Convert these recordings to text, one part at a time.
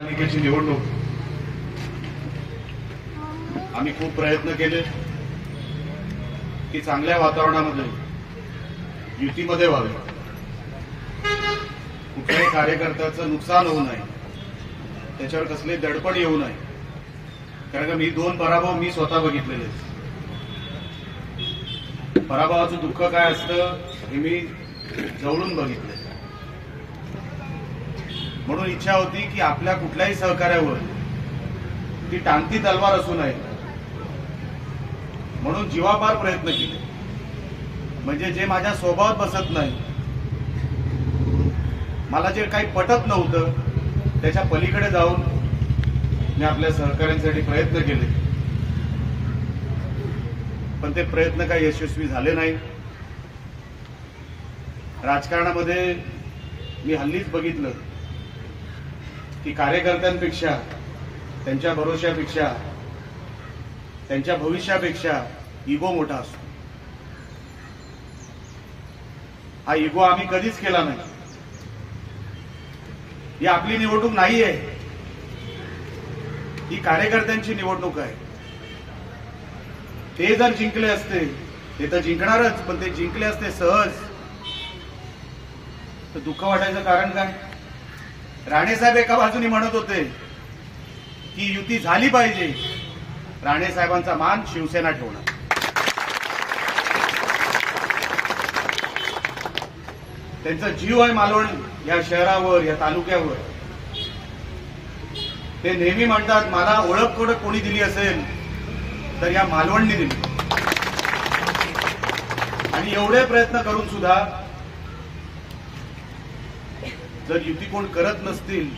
पालिकेची निवडणूक आम्ही खूप प्रयत्न केले की चांगल्या वातावरणामध्ये युतीमध्ये व्हावे, कुठल्याही कार्यकर्त्याचं नुकसान होऊ नये, त्याच्यावर कसले दडपण येऊ नये. कारण का मी 2 पराभव मी स्वतः बघितलेले. पराभवाचं दुःख काय असतं हे मी जवळून बघितले. म्हणून इच्छा होती की आपल्या कुठल्याही सहकार्यावर ती टांगती तलवार असू नये, म्हणून जीवापार प्रयत्न केले. म्हणजे जे माझ्या स्वभावात बसत नाही, मला जे काही पटत नव्हतं त्याच्या पलीकडे जाऊन मी आपल्या सहकार्यांसाठी प्रयत्न केले. पण ते प्रयत्न काही यशस्वी झाले नाही. राजकारणामध्ये मी हल्लीच बघितलं की कार्यकर्त्यांपेक्षा, त्यांच्या भरोश्यापेक्षा, त्यांच्या भविष्यापेक्षा इगो मोठा असतो. हा इगो आम्ही कधीच केला नाही. ही आपली निवडणूक नाहीये, ही कार्यकर्त्यांची निवडणूक आहे. ते जर जिंकले असते, ते तर जिंकणारच, पण ते जिंकले असते सहज, तर दुःख वाटायचं कारण काय? राणे साहेब एका बाजूने म्हणत होते की युती झाली पाहिजे, राणे साहेबांचा मान शिवसेना ठेवणार. त्यांचा जीव आहे मालवण या शहरावर, या तालुक्यावर. ते नेहमी म्हणतात, मला ओळख कोणी दिली असेल तर या मालवणने दिली. आणि एवढे प्रयत्न करून सुद्धा जर युती कोण करत नसतील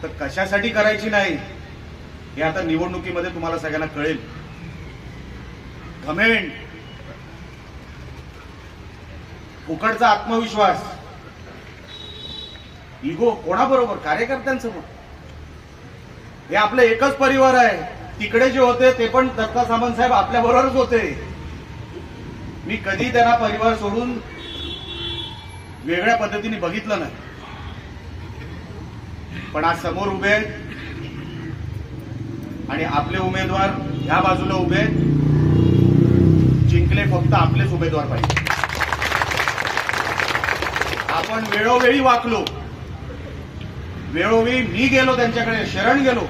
तर कशासाठी करायची नाही हे आता निवडणुकीमध्ये तुम्हाला सगळ्यांना कळेल. घमेंड, फुकटचा आत्मविश्वास, इगो कोणाबरोबर? कार्यकर्त्यांसोबत. हे आपलं एकच परिवार आहे. तिकडे जे होते ते पण दत्ता सामंत साहेब आपल्या बरोबरच होते. मी कधी त्यांना परिवार सोडून वेगळ्या पद्धतीने बघितलं नाही. पण आज समोर उभे आहेत आणि आपले उमेदवार ह्या बाजूला उभे आहेत. जिंकले फक्त आपलेच उमेदवार पाहिजे. आपण वेळोवेळी वाकलो, वेळोवेळी मी गेलो त्यांच्याकडे, शरण गेलो.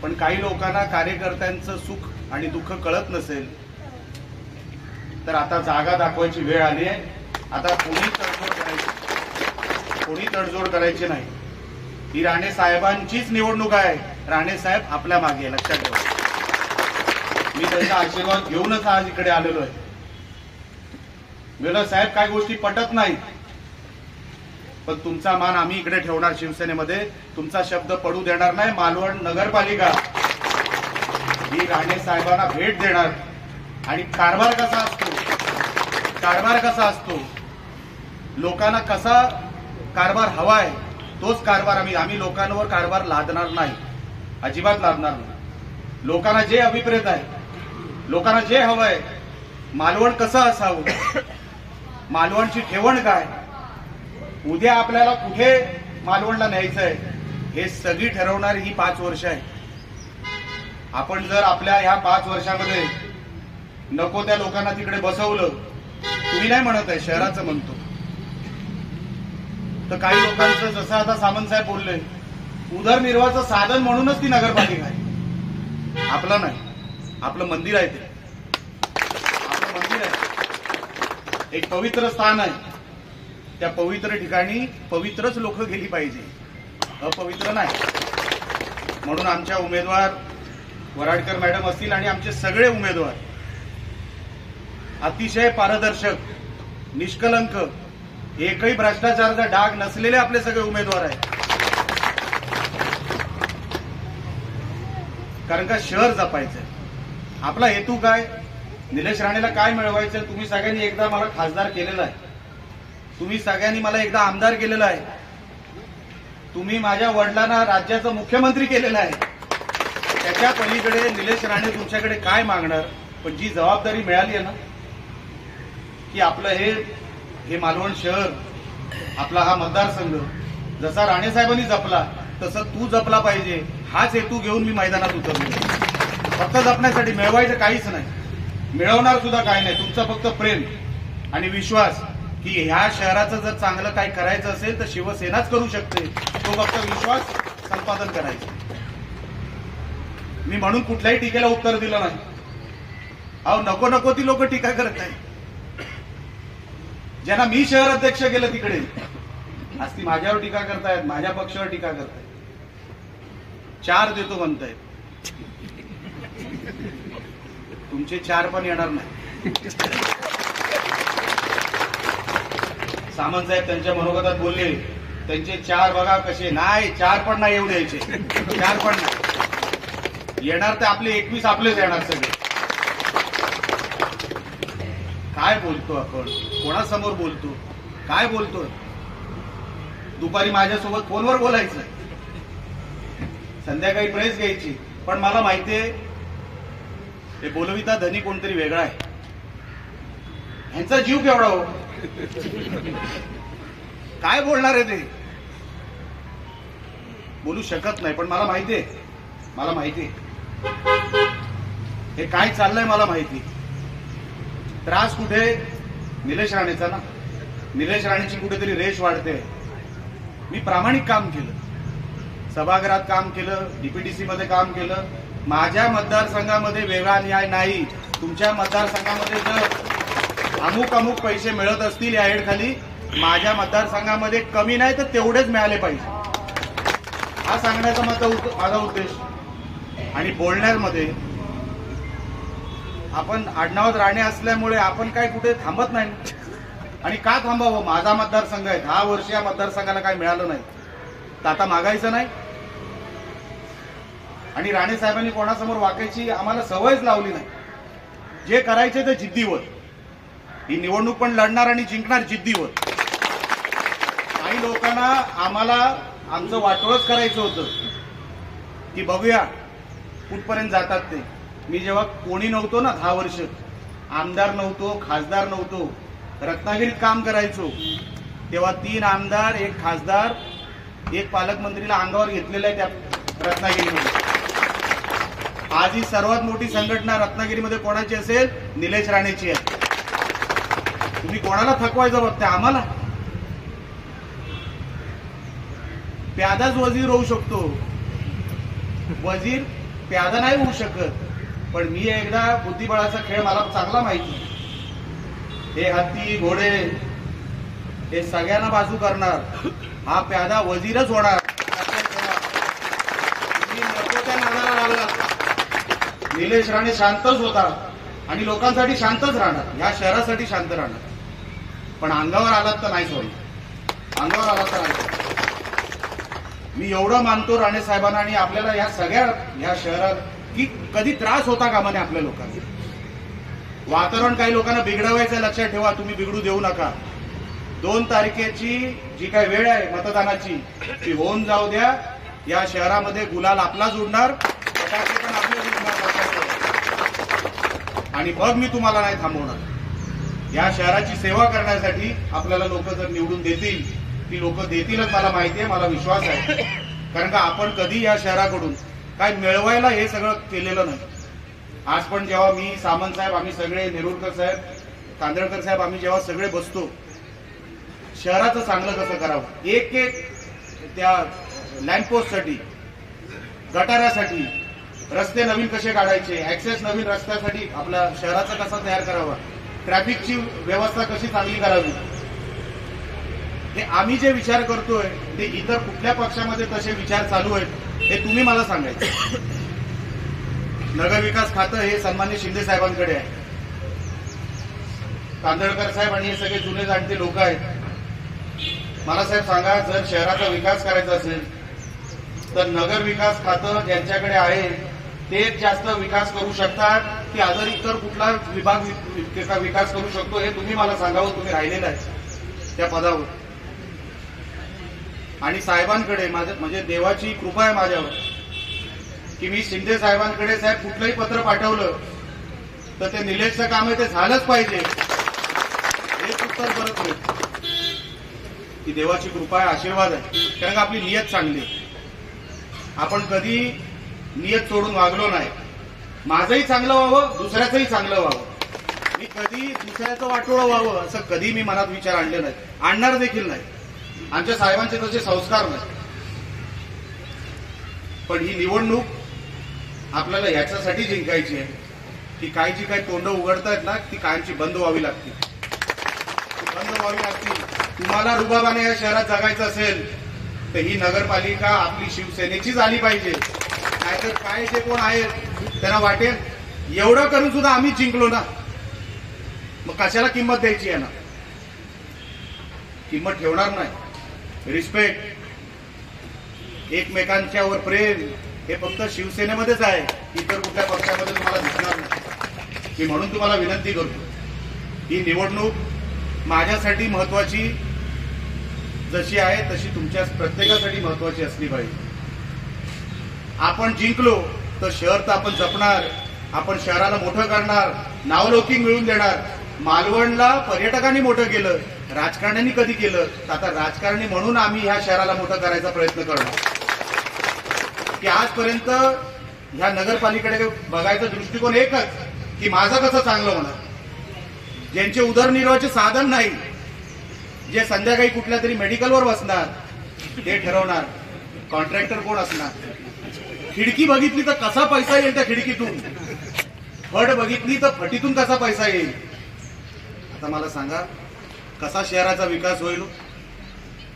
पण काही लोकांना कार्यकर्त्यांचं सुख आणि दुःख कळत नसेल तर आता जागा दाखवायची वेळ आली आहे. आता कोणी तडजोड करायची नाही. ही राणे साहेबांचीच निवडणूक आहे. राणे साहेब आपल्या मागे, लक्षात ठेवा. मी त्यांचा आशीर्वाद घेऊनच आज इकडे आलेलो आहे. वेळेला साहेब काही गोष्टी पटत नाहीत, पण तुमचा मान आम्ही इकडे ठेवणार. शिवसेनेमध्ये तुमचा शब्द पडू देणार नाही. मालवण नगरपालिका ही राणे साहेबांना भेट देणार. आणि कारभार कसा असतो, लोकांना कसा कारभार हवाय तोच कारभार आम्ही लोकांवर कारभार लादणार नाही, अजिबात लादणार नाही. लोकांना जे अभिप्रेत आहे, लोकांना जे हवंय, मालवण कसं असावं, मालवणची ठेवण काय, उद्या आपल्याला कुठे मालवणला न्यायचंय, हे सगळी ठरवणारी ही 5 वर्ष आहे. आपण जर आपल्या ह्या 5 वर्षामध्ये नको त्या लोकांना तिकडे बसवलं, तुम्ही नाही म्हणत आहे, शहराचं म्हणतो, तर काही लोकांचं जसं आता सामंत साहेब बोलले, उदरनिर्वाहाचं साधन म्हणूनच ती नगरपालिका आहे. आपलं नाही, आपलं मंदिर आहे. ते आपलं मंदिर आहे, एक पवित्र स्थान आहे. त्या पवित्र ठिकाणी पवित्रच लोक गेली पाहिजे, अपवित्र नाही. म्हणून आमच्या उमेदवार वराडकर मॅडम असतील आणि आमचे सगळे उमेदवार अतिशय पारदर्शक, निष्कलंक, एकही भ्रष्टाचाराचा डाग नसलेले आपले सगळे उमेदवार आहेत. कारण का शहर जपायचंय. आपला हेतू काय? निलेश राणेला काय मिळवायचं? तुम्ही सगळ्यांनी एकदा मला खासदार केलेला आहे, तुम्ही सगळ्यांनी मला एकदा आमदार केलेला आहे, तुम्ही माझ्या वडिलांना राज्याचा मुख्यमंत्री केलेला आहे. त्याच्या पलीकडे निलेश राणे तुमच्याकडे काय मागणार, पण जी जबाबदारी मिळाली आहे ना की आपलं हे मालवण शहर, आपला हा मतदारसंघ जसा राणे साहेबांनी जपला तसं तू जपला पाहिजे, हाच हेतू घेऊन मी मैदानात उतरलो. फक्त जपण्यासाठी, मिळवायचं काहीच नाही, मिळवणार सुद्धा काही नाही. तुमचं फक्त प्रेम आणि विश्वास की ह्या शहराचं जर चांगलं काही करायचं असेल तर शिवसेनाच करू शकते, तो फक्त विश्वास संपादन करायचं. मी म्हणून कुठल्याही टीकेला उत्तर दिलं नाही. अहो नको नको ती लोक टीका करत आहेत. ज्यांना मी शहर अध्यक्ष केलं तिकडे आज ती माझ्यावर टीका करतायत, माझ्या पक्षावर टीका करतायत. 4 देतो म्हणतायत, तुमचे 4 पण येणार नाही. सामंत साहेब त्यांच्या मनोगतात बोलले, त्यांचे 4 बघा कसे, नाही 4 पण नाही येऊ द्यायचे, 4 पण नाही येणार, तर आपले 21 आपलेच येणार सगळे. काय बोलतो आपण, कोणासमोर बोलतो, काय बोलतो? दुपारी माझ्यासोबत फोनवर बोलायचं, संध्याकाळी प्रेस घ्यायची, पण मला माहितीये हे बोलविता धनी कोणतरी वेगळा आहे. ह्यांचा जीव केवढा हो, काय बोलणार आहे ते बोलू शकत नाही. पण मला माहितीये हे काय चाललंय, मला माहिती. त्रास कुठे निलेश राणेचा ना, निलेश राणेची कुठेतरी रेष वाढते. मी प्रामाणिक काम केलं, सभागृहात काम केलं, डीपीडीसी मध्ये काम केलं. माझ्या मतदारसंघामध्ये वेगळा न्याय नाही. तुमच्या मतदारसंघामध्ये जर अमुक पैसे मिळत असतील या हेडखाली, माझ्या मतदारसंघामध्ये कमी नाही तर तेवढेच मिळाले पाहिजे, हा सांगण्याचा माझा उद्देश. आणि बोलण्यामध्ये आपण आडनावात राणे असल्यामुळे आपण काय कुठे थांबत नाही. आणि का थांबावं, माझा मतदारसंघ आहे, 10 वर्ष या मतदारसंघाला काय मिळालं नाही तर आता मागायचं नाही. आणि राणे साहेबांनी कोणासमोर वाकायची आम्हाला सवयच लावली नाही. जे करायचे ते जिद्दीवर, ही निवडणूक पण लढणार आणि जिंकणार जिद्दीवर. काही लोकांना आम्हाला आमचं वाटोळच करायचं होतं की बघूया कुठपर्यंत जातात ते. मी जेव्हा कोणी नव्हतो ना, 10 वर्ष आमदार नव्हतो, खासदार नव्हतो, रत्नागिरीत काम करायचो, तेव्हा 3 आमदार, 1 खासदार, 1 पालकमंत्रीला अंगावर घेतलेलं आहे त्या रत्नागिरीमध्ये. आज ही सर्वात मोठी संघटना रत्नागिरीमध्ये कोणाची असेल, निलेश राणेची आहे. तुम्ही कोणाला थकवायचं बघताय, आम्हाला. प्यादाच वजीर होऊ शकतो, वजीर प्यादा नाही होऊ शकत. पण मी एकदा बुद्धिबळाचा खेळ मला चांगला माहिती. हे हत्ती घोडे हे सगळ्यांना बाजू करणार, हा प्यादा वजीरच होणार. निलेश राणे शांतच होता आणि लोकांसाठी शांतच राहणार, या शहरासाठी शांत राहणार. पण अंगावर आलात तर नाही सोडणार, अंगावर आलात तर नाही. मी एवढं मानतो राणे साहेबांना आणि आपल्याला या सगळ्या या शहरात की कधी त्रास होता कामा नये आपल्या लोकांना. वातावरण काही लोकांना बिघडवायचं, लक्षात ठेवा, तुम्ही बिघडू देऊ नका. 2 तारखेची जी काही वेळ आहे मतदानाची ती होऊन जाऊ द्या. या शहरामध्ये गुलाल आपला जुडणार, फटाके पण आपले जुडणार, आणि मग मी तुम्हाला नाही थांबवणार. या शहराची सेवा करण्यासाठी आपल्याला लोक जर निवडून देतील, ती लोक देतीलच, मला माहिती आहे, मला विश्वास आहे. कारण का आपण कधी या शहराकडून काय मिळवायला हे सगळं केलेलं नाही. आज पण जेव्हा मी, सामंत साहेब, आम्ही सगळे, नेरुरकर साहेब, कांदळकर साहेब, आम्ही जेव्हा सगळे बसतो, शहराचं चांगलं कसं करावं, एक त्या लँडपोस्टसाठी, गटारासाठी, रस्ते नवीन कसे काढायचे, ऍक्सेस नवीन रस्त्यासाठी आपल्या शहराचा कसा तयार करावा, ट्रॅफिकची व्यवस्था कशी चांगली करावी, हे आम्ही जे विचार करतोय ते इतर कुठल्या पक्षामध्ये तसे विचार चालू आहेत हे तुम्ही मला सांगायचं. नगरविकास खातं हे सन्माननीय शिंदे साहेबांकडे आहे. कांदळकर साहेब आणि हे सगळे जुने जाणते लोक आहेत. मला साहेब सांगा, जर शहराचा विकास करायचा असेल तर नगर विकास खातं ज्यांच्याकडे आहे तेच जास्त विकास करू शकतात की अदर इतर कुठला विभाग विकास करू शकतो हे तुम्ही मला सांगावं. तुम्ही राहिलेला आहे त्या पदावर. आणि साहेबांकडे माझं म्हणजे देवाची कृपा आहे माझ्यावर की मी शिंदे साहेबांकडे साहेब कुठलंही पत्र पाठवलं तर ते निलेशचं काम आहे ते झालंच पाहिजे, हेच उत्तर परत होईल. ही देवाची कृपा आहे, आशीर्वाद आहे. कारण आपली नियत चांगली, आपण कधी नियत सोडून वागलो नाही. माझंही चांगलं व्हावं, दुसऱ्याचंही चांगलं व्हावं, मी कधी दुसऱ्याचं वाटोळं व्हावं असं कधी मी मनात विचार आणले नाही, आणणार देखील नाही. आमच्या साहेबांचे तसे संस्कार नाही. पण ही निवडणूक आपल्याला याच्यासाठी जिंकायची आहे की काय जी काही तोंड उघडतायत ना ती कायमची बंद व्हावी लागतील, बंद व्हावी लागतील. तुम्हाला रुबाबाने या शहरात जगायचं असेल तर ही नगरपालिका आपली शिवसेनेचीच आली पाहिजे. नाहीतर काय जे कोण आहेत त्यांना वाटेल एवढं करून सुद्धा आम्ही जिंकलो ना, मग कशाला किंमत द्यायची आहे ना. किंमत ठेवणार नाही. रिस्पेक्ट, एकमेकांच्यावर प्रेम हे फक्त शिवसेनेमध्येच आहे, इतर कुठल्या पक्षामध्ये तुम्हाला दिसणार नाही. मी म्हणून तुम्हाला विनंती करतो, ही निवडणूक माझ्यासाठी महत्वाची जशी आहे तशी तुमच्या प्रत्येकासाठी महत्वाची असली पाहिजे. आपण जिंकलो तर शहर तर आपण जपणार, आपण शहराला मोठं करणार, नावलौकिक मिळवून देणार. मालवणला पर्यटकांनी मोठं केलं, राजकारण्यांनी कधी केलं? आता राजकारणी म्हणून आम्ही ह्या शहराला मोठं करायचा प्रयत्न करणार. की आजपर्यंत ह्या नगरपालिकेकडे बघायचा दृष्टिकोन एकच की माझं कसं चांगलं होणार. ज्यांचे उदरनिर्वाहाचे साधन नाही, जे संध्याकाळी कुठल्या तरी मेडिकलवर बसणार ते ठरवणार कॉन्ट्रॅक्टर कोण असणार. खिडकी बघितली तर कसा पैसा येईल त्या खिडकीतून, फट बघितली तर फटीतून कसा पैसा येईल. आता मला सांगा कसा शहराचा विकास होईल,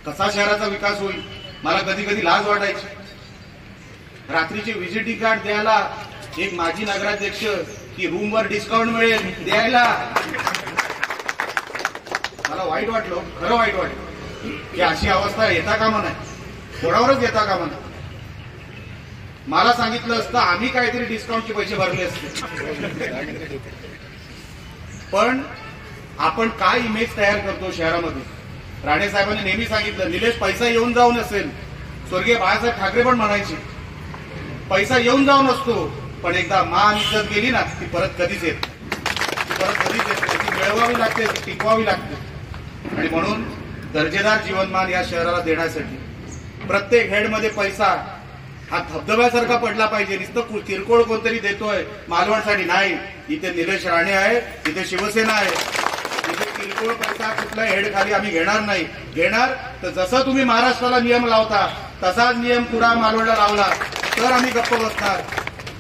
कसा शहराचा विकास होईल. मला कधी कधी लाज वाटायची रात्रीचे व्हिजिटिंग कार्ड द्यायला, एक माजी नगराध्यक्ष की रूमवर डिस्काउंट मिळेल द्यायला. मला वाईट वाटलं, खरं वाईट वाटलं की अशी अवस्था येता कामा नाही, कोणावरच येता कामा नाही. मला सांगितलं असतं आम्ही काहीतरी डिस्काउंटचे पैसे भरले असते. पण आपण काय इमेज तयार करतो शहरामध्ये. राणे साहेबांनी नेहमी सांगितलं निलेश पैसा येऊन जाऊन असेल, स्वर्गीय बाळासाहेब ठाकरे पण म्हणायचे पैसा येऊन जाऊन असतो पण एकदा मान इज्जत गेली ना ती परत कधीच येत, ती परत कधीच येत, ती मिळवावी लागते, ती टिकवावी लागते. आणि म्हणून दर्जेदार जीवनमान या शहराला देण्यासाठी प्रत्येक हेडमध्ये पैसा हा धबधब्यासारखा पडला पाहिजे. नुसतं किरकोळ कोणतरी देतोय मालवणसाठी नाही. इथे निलेश राणे आहे, इथे शिवसेना आहे. इथे किरकोळ पैसा कुठल्या हेड खाली आम्ही घेणार नाही. घेणार तर जसं तुम्ही महाराष्ट्राला नियम लावता तसाच नियम पुरा मालवणला लावला तर आम्ही गप्प बसणार.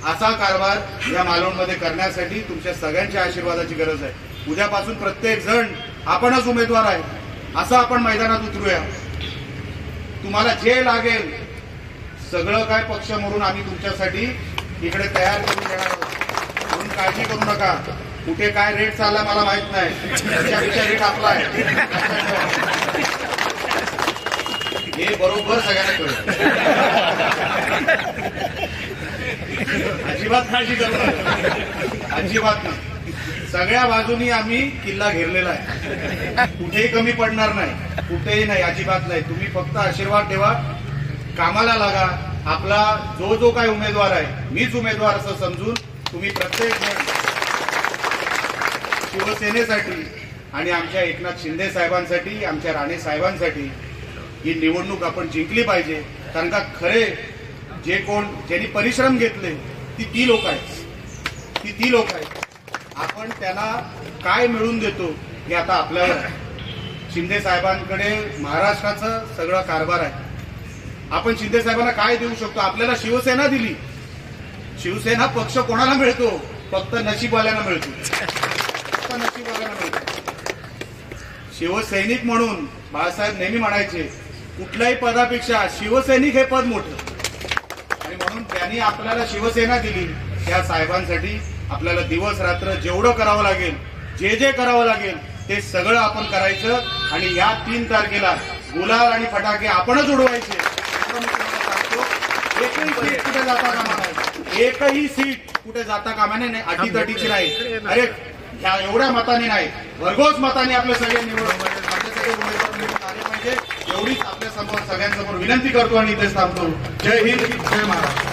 असा कारभार या मालवणमध्ये करण्यासाठी तुमच्या सगळ्यांच्या आशीर्वादाची गरज आहे. उद्यापासून प्रत्येक जण आपणच उमेदवार आहे, असं आपण मैदानात उतरूया. तुम्हाला जे लागेल सगळं काय पक्ष म्हणून आम्ही तुमच्यासाठी इकडे तयार करून देणार आहोत. म्हणून काळजी करू नका. कुठे काय रेट चालला मला माहित नाही, त्याच्यापेक्षा रेट आपला आहे हे बरोबर सगळ्यांना कळलं. अजिबात काळजी करू नका, अजिबात नाही. सगळ्या बाजूनी आम्ही किल्ला घेरलेला आहे, कुठेही कमी पडणार नाही, कुठेही नाही, अजिबात नाही. तुम्ही फक्त आशीर्वाद ठेवा, कामाला लागा. आपला जो जो काय उमेदवार आहे मीच उमेदवार असं समजून तुम्ही प्रत्येक शिवसेनेसाठी आणि आमच्या एकनाथ शिंदे साहेबांसाठी, आमच्या राणे साहेबांसाठी ही निवडणूक आपण जिंकली पाहिजे. कारण का खरे जे कोण ज्यांनी परिश्रम घेतले ती लोक आहेत, ती लोक आहेत. आपण त्यांना काय मिळवून देतो हे आता आपल्यावर आहे. शिंदे साहेबांकडे महाराष्ट्राचं सगळं कारभार आहे. आपण शिंदे साहेबांना काय देऊ शकतो? आपल्याला शिवसेना दिली. शिवसेना पक्ष कोणाला मिळतो? फक्त नशीबवाल्यांना मिळतो, फक्त नशीबवाल्यांना मिळतो. शिवसैनिक म्हणून बाळासाहेब नेहमी म्हणायचे कुठल्याही पदापेक्षा शिवसैनिक हे पद मोठं. आणि म्हणून त्यांनी आपल्याला शिवसेना दिली. त्या साहेबांसाठी आपल्याला दिवस रात्र जेवढं करावं लागेल, जे जे करावं लागेल ते सगळं आपण करायचं. आणि या 3 तारखेला गुलाल आणि फटाके आपणच उडवायचे. एकही सीट कुठे जाता कामा नाही, एकही सीट कुठे जाता कामा नाही, अटीतटीची नाही. अरे ह्या एवढ्या मताने नाही, भरघोस मताने आपले सगळे निवडून आले पाहिजे एवढीच आपल्या समोर सगळ्यांसमोर विनंती करतो आणि इथेच थांबतो. जय हिंद, जय महाराष्ट्र.